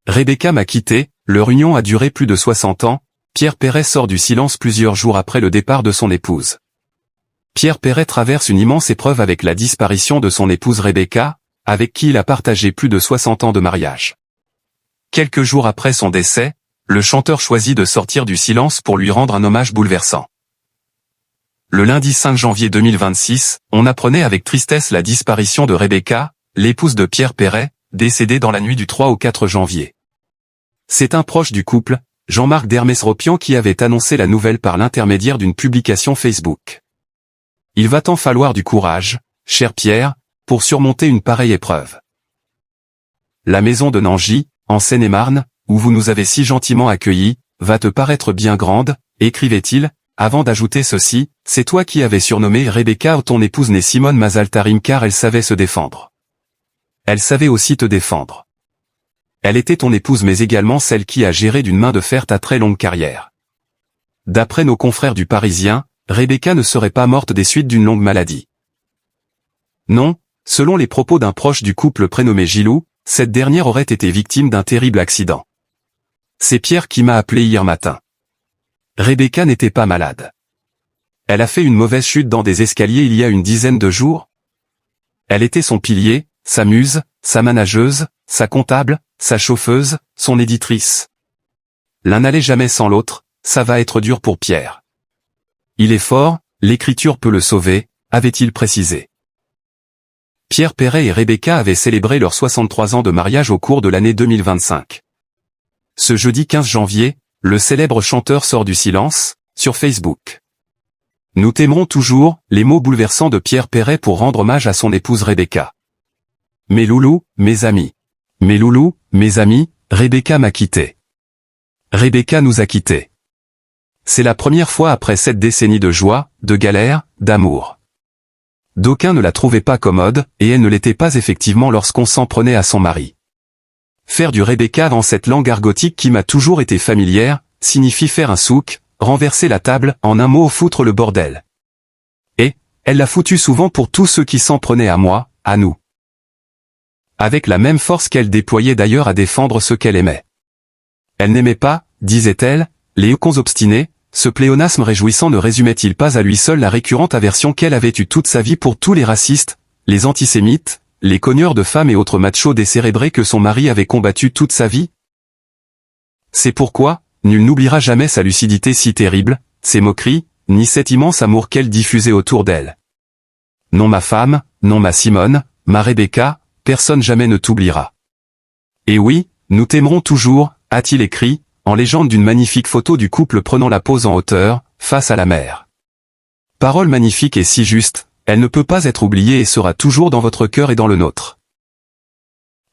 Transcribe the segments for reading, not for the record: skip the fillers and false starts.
Rebecca m'a quitté, leur union a duré plus de 60 ans, Pierre Perret sort du silence plusieurs jours après le départ de son épouse. Pierre Perret traverse une immense épreuve avec la disparition de son épouse Rebecca, avec qui il a partagé plus de 60 ans de mariage. Quelques jours après son décès, le chanteur choisit de sortir du silence pour lui rendre un hommage bouleversant. Le lundi 5 janvier 2026, on apprenait avec tristesse la disparition de Rebecca, l'épouse de Pierre Perret, décédée dans la nuit du 3 au 4 janvier. C'est un proche du couple, Jean-Marc Dermès-Ropian, qui avait annoncé la nouvelle par l'intermédiaire d'une publication Facebook. Il va t'en falloir du courage, cher Pierre, pour surmonter une pareille épreuve. La maison de Nangy, en Seine-et-Marne, où vous nous avez si gentiment accueillis, va te paraître bien grande, écrivait-il, avant d'ajouter ceci, c'est toi qui avais surnommé Rebecca ton épouse née Simone Mazaltarim car elle savait se défendre. Elle savait aussi te défendre. Elle était ton épouse mais également celle qui a géré d'une main de fer ta très longue carrière. D'après nos confrères du Parisien, Rebecca ne serait pas morte des suites d'une longue maladie. Non, selon les propos d'un proche du couple prénommé Gilou, cette dernière aurait été victime d'un terrible accident. C'est Pierre qui m'a appelé hier matin. Rebecca n'était pas malade. Elle a fait une mauvaise chute dans des escaliers il y a une dizaine de jours. Elle était son pilier, sa muse, sa manageuse, sa comptable, sa chauffeuse, son éditrice. L'un n'allait jamais sans l'autre, ça va être dur pour Pierre. Il est fort, l'écriture peut le sauver, avait-il précisé. Pierre Perret et Rebecca avaient célébré leurs 63 ans de mariage au cours de l'année 2025. Ce jeudi 15 janvier, le célèbre chanteur sort du silence, sur Facebook. Nous t'aimerons toujours, les mots bouleversants de Pierre Perret pour rendre hommage à son épouse Rebecca. Mes loulous, mes amis. Mes loulous, mes amis, Rebecca m'a quitté. Rebecca nous a quittés. C'est la première fois après 7 décennies de joie, de galère, d'amour. D'aucuns ne la trouvaient pas commode, et elle ne l'était pas effectivement lorsqu'on s'en prenait à son mari. Faire du Rebecca en cette langue argotique qui m'a toujours été familière, signifie faire un souk, renverser la table, en un mot foutre le bordel. Et, elle l'a foutu souvent pour tous ceux qui s'en prenaient à moi, à nous. Avec la même force qu'elle déployait d'ailleurs à défendre ceux qu'elle aimait. Elle n'aimait pas, disait-elle, les cons obstinés. Ce pléonasme réjouissant ne résumait-il pas à lui seul la récurrente aversion qu'elle avait eue toute sa vie pour tous les racistes, les antisémites, les cogneurs de femmes et autres machos décérébrés que son mari avait combattus toute sa vie? C'est pourquoi, nul n'oubliera jamais sa lucidité si terrible, ses moqueries, ni cet immense amour qu'elle diffusait autour d'elle. Non ma femme, non ma Simone, ma Rebecca, personne jamais ne t'oubliera. Et oui, nous t'aimerons toujours, a-t-il écrit, en légende d'une magnifique photo du couple prenant la pose en hauteur, face à la mer. Parole magnifique et si juste, elle ne peut pas être oubliée et sera toujours dans votre cœur et dans le nôtre.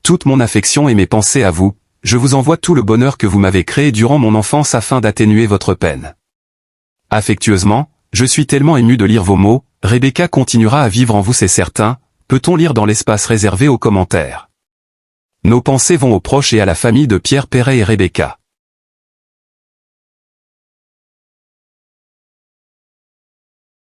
Toute mon affection et mes pensées à vous, je vous envoie tout le bonheur que vous m'avez créé durant mon enfance afin d'atténuer votre peine. Affectueusement, je suis tellement ému de lire vos mots, Rebecca continuera à vivre en vous c'est certain, peut-on lire dans l'espace réservé aux commentaires. Nos pensées vont aux proches et à la famille de Pierre Perret et Rebecca.